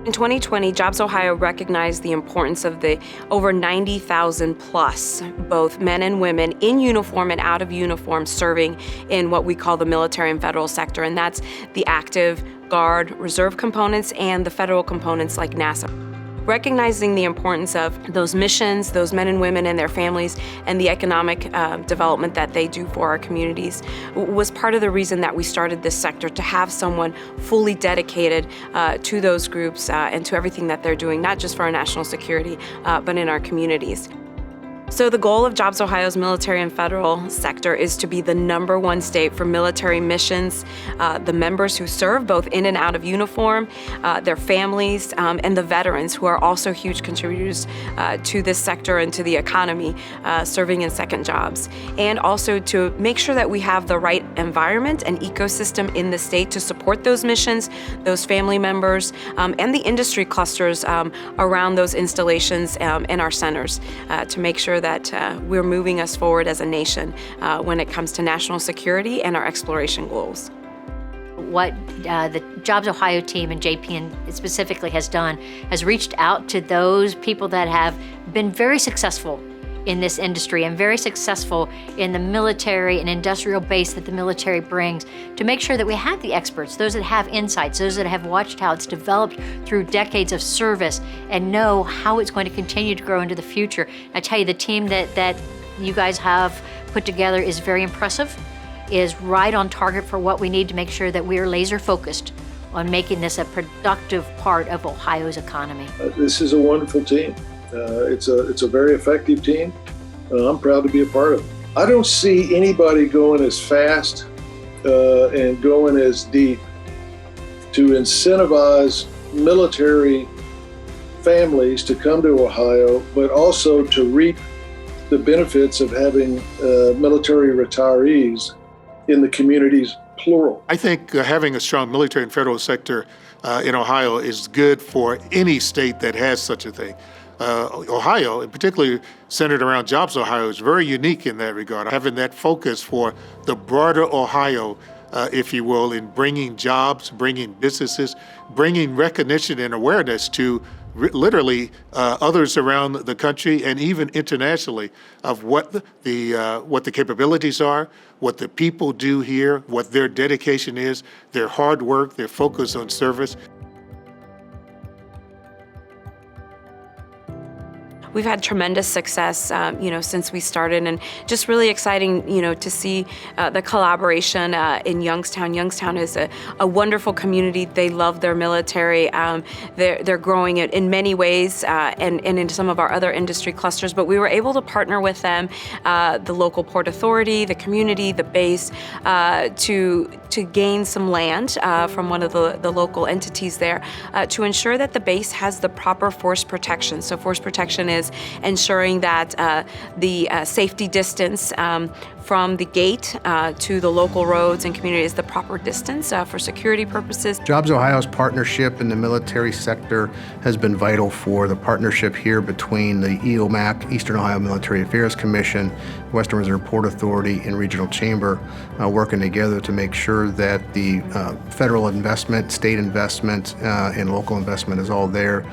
In 2020, Jobs Ohio recognized the importance of the over 90,000 plus, both men and women, in uniform and out of uniform, serving in what we call the military and federal sector, and that's the active, Guard, Reserve components, and the federal components like NASA. Recognizing the importance of those missions, those men and women and their families, and the economic development that they do for our communities was part of the reason that we started this sector, to have someone fully dedicated to those groups and to everything that they're doing, not just for our national security, but in our communities. So the goal of Jobs Ohio's military and federal sector is to be the #1 state for military missions, the members who serve both in and out of uniform, their families, and the veterans who are also huge contributors to this sector and to the economy, serving in second jobs. And also to make sure that we have the right environment and ecosystem in the state to support those missions, those family members, and the industry clusters around those installations and our centers, to make sure that we're moving us forward as a nation when it comes to national security and our exploration goals. What the Jobs Ohio team and JPN specifically has done has reached out to those people that have been very successful in this industry and very successful in the military and industrial base that the military brings, to make sure that we have the experts, those that have insights, those that have watched how it's developed through decades of service and know how it's going to continue to grow into the future. I tell you, the team that you guys have put together is very impressive, is right on target for what we need to make sure that we are laser focused on making this a productive part of Ohio's economy. This is a wonderful team. It's a very effective team. I'm proud to be a part of it. I don't see anybody going as fast and going as deep to incentivize military families to come to Ohio, but also to reap the benefits of having military retirees in the communities, plural. I think having a strong military and federal sector in Ohio is good for any state that has such a thing. Ohio, and particularly centered around Jobs Ohio, is very unique in that regard, having that focus for the broader Ohio, if you will, in bringing jobs, bringing businesses, bringing recognition and awareness to literally others around the country and even internationally of what the capabilities are, what the people do here, what their dedication is, their hard work, their focus on service. We've had tremendous success, since we started, and just really exciting, to see the collaboration in Youngstown. Youngstown is a wonderful community. They love their military. They're growing it in many ways, and in some of our other industry clusters. But we were able to partner with them, the local port authority, the community, the base, to gain some land from one of the local entities there, to ensure that the base has the proper force protection. So force protection is ensuring that the safety distance from the gate to the local roads and community is the proper distance for security purposes. Jobs Ohio's partnership in the military sector has been vital for the partnership here between the EOMAC, Eastern Ohio Military Affairs Commission, Western Reserve Port Authority, and Regional Chamber working together to make sure that the federal investment, state investment, and local investment is all there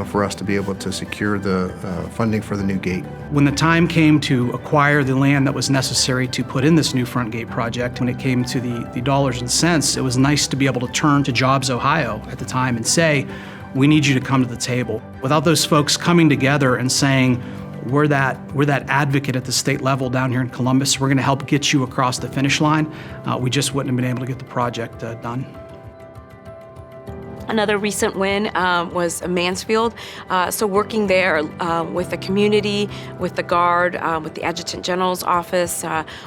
for us to be able to secure the funding for the new gate. When the time came to acquire the land that was necessary to put in this new front gate project, when it came to the dollars and cents, it was nice to be able to turn to Jobs Ohio at the time and say, we need you to come to the table. Without those folks coming together and saying, we're that advocate at the state level down here in Columbus, we're gonna help get you across the finish line, we just wouldn't have been able to get the project done. Another recent win was Mansfield. So working there with the community, with the Guard, with the Adjutant General's office,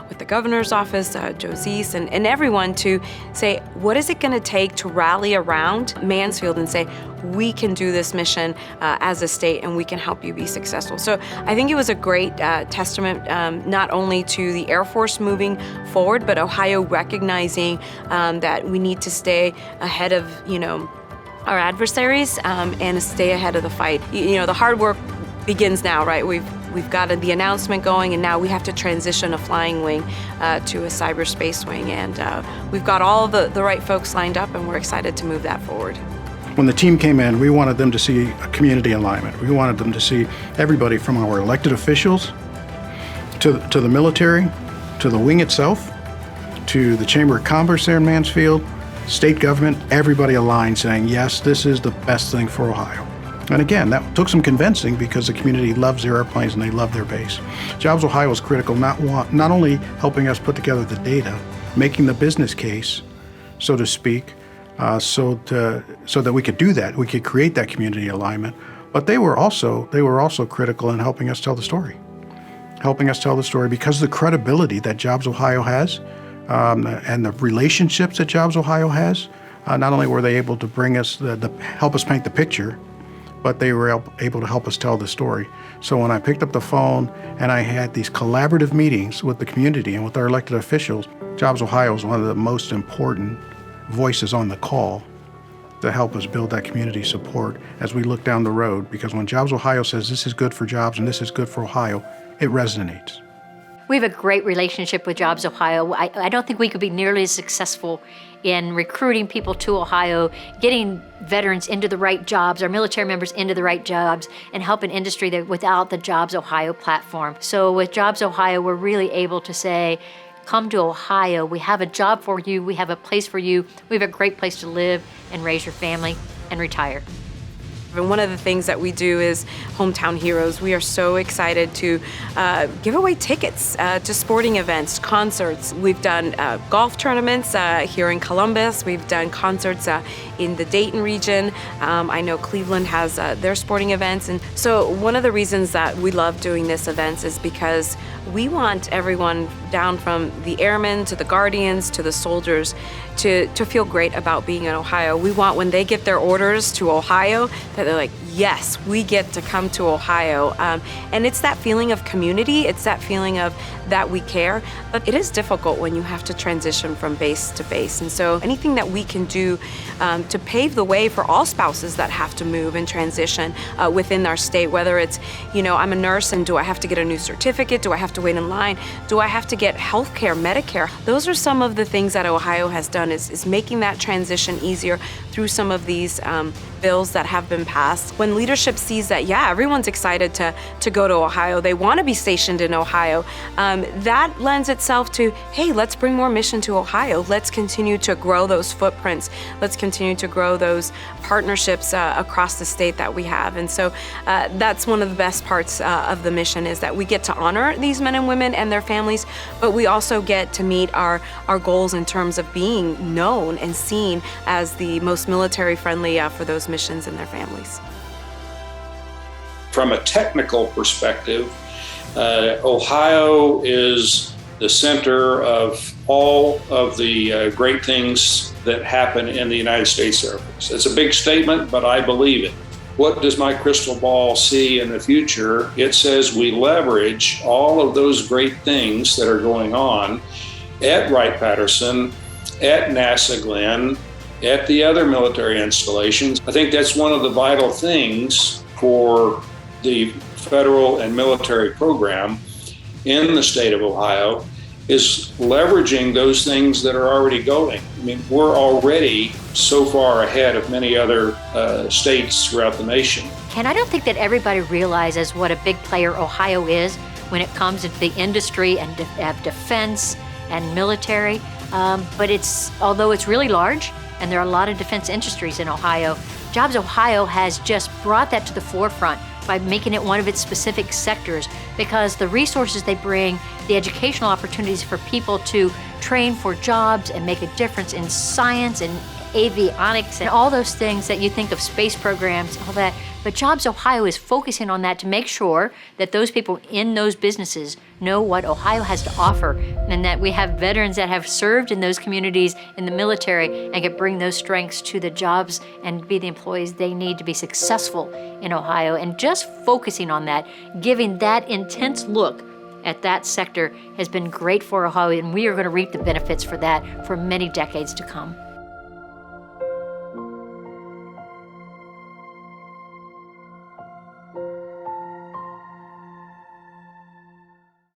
with the Governor's office, Josie's, and everyone to say, what is it going to take to rally around Mansfield and say, we can do this mission as a state and we can help you be successful. So I think it was a great testament not only to the Air Force moving forward, but Ohio recognizing that we need to stay ahead of, our adversaries and stay ahead of the fight. The hard work begins now, right? We've got the announcement going, and now we have to transition a flying wing to a cyberspace wing, and we've got all the right folks lined up, and we're excited to move that forward. When the team came in, we wanted them to see a community alignment. We wanted them to see everybody from our elected officials to the military, to the wing itself, to the Chamber of Commerce there in Mansfield, state government, everybody aligned saying, yes, this is the best thing for Ohio. And again, that took some convincing because the community loves their airplanes and they love their base. Jobs Ohio is critical, not only helping us put together the data, making the business case, so to speak, so that we could do that, we could create that community alignment, but they were also critical in helping us tell the story. Helping us tell the story because the credibility that Jobs Ohio has and the relationships that Jobs Ohio has, not only were they able to bring us, help us paint the picture, but they were able to help us tell the story. So when I picked up the phone and I had these collaborative meetings with the community and with our elected officials, Jobs Ohio is one of the most important voices on the call to help us build that community support as we look down the road. Because when Jobs Ohio says this is good for jobs and this is good for Ohio, it resonates. We have a great relationship with Jobs Ohio. I don't think we could be nearly as successful in recruiting people to Ohio, getting veterans into the right jobs, our military members into the right jobs, and helping industry that without the Jobs Ohio platform. So with Jobs Ohio, we're really able to say, come to Ohio. We have a job for you. We have a place for you. We have a great place to live and raise your family and retire. And one of the things that we do is Hometown Heroes. We are so excited to give away tickets to sporting events, concerts. We've done golf tournaments here in Columbus. We've done concerts in the Dayton region. I know Cleveland has their sporting events. And so one of the reasons that we love doing this events is because we want everyone down from the airmen to the guardians to the soldiers to feel great about being in Ohio. We want when they get their orders to Ohio that they're like, yes, we get to come to Ohio. And it's that feeling of community. It's that feeling of that we care. But it is difficult when you have to transition from base to base. And so anything that we can do to pave the way for all spouses that have to move and transition within our state, whether it's, I'm a nurse and do I have to get a new certificate? Do I have to wait in line? Do I have to get health care, Medicare? Those are some of the things that Ohio has done is making that transition easier through some of these bills that have been passed. When leadership sees that, everyone's excited to go to Ohio. They want to be stationed in Ohio. That lends itself to, hey, let's bring more mission to Ohio. Let's continue to grow those footprints. Let's continue to grow those partnerships across the state that we have. And so that's one of the best parts of the mission is that we get to honor these men and women and their families, but we also get to meet our goals in terms of being known and seen as the most military friendly for those missions and their families. From a technical perspective, Ohio is the center of all of the great things that happen in the United States Air Force. It's a big statement, but I believe it. What does my crystal ball see in the future? It says we leverage all of those great things that are going on at Wright-Patterson, at NASA Glenn, at the other military installations. I think that's one of the vital things for the federal and military program in the state of Ohio is leveraging those things that are already going. I mean, we're already so far ahead of many other states throughout the nation. Ken, I don't think that everybody realizes what a big player Ohio is when it comes to the industry and defense and military. But although it's really large, and there are a lot of defense industries in Ohio, Jobs Ohio has just brought that to the forefront by making it one of its specific sectors, because the resources they bring, the educational opportunities for people to train for jobs and make a difference in science and avionics and all those things that you think of, space programs, all that. But Jobs Ohio is focusing on that to make sure that those people in those businesses know what Ohio has to offer, and that we have veterans that have served in those communities in the military and can bring those strengths to the jobs and be the employees they need to be successful in Ohio. And just focusing on that, giving that intense look at that sector has been great for Ohio, and we are going to reap the benefits for that for many decades to come.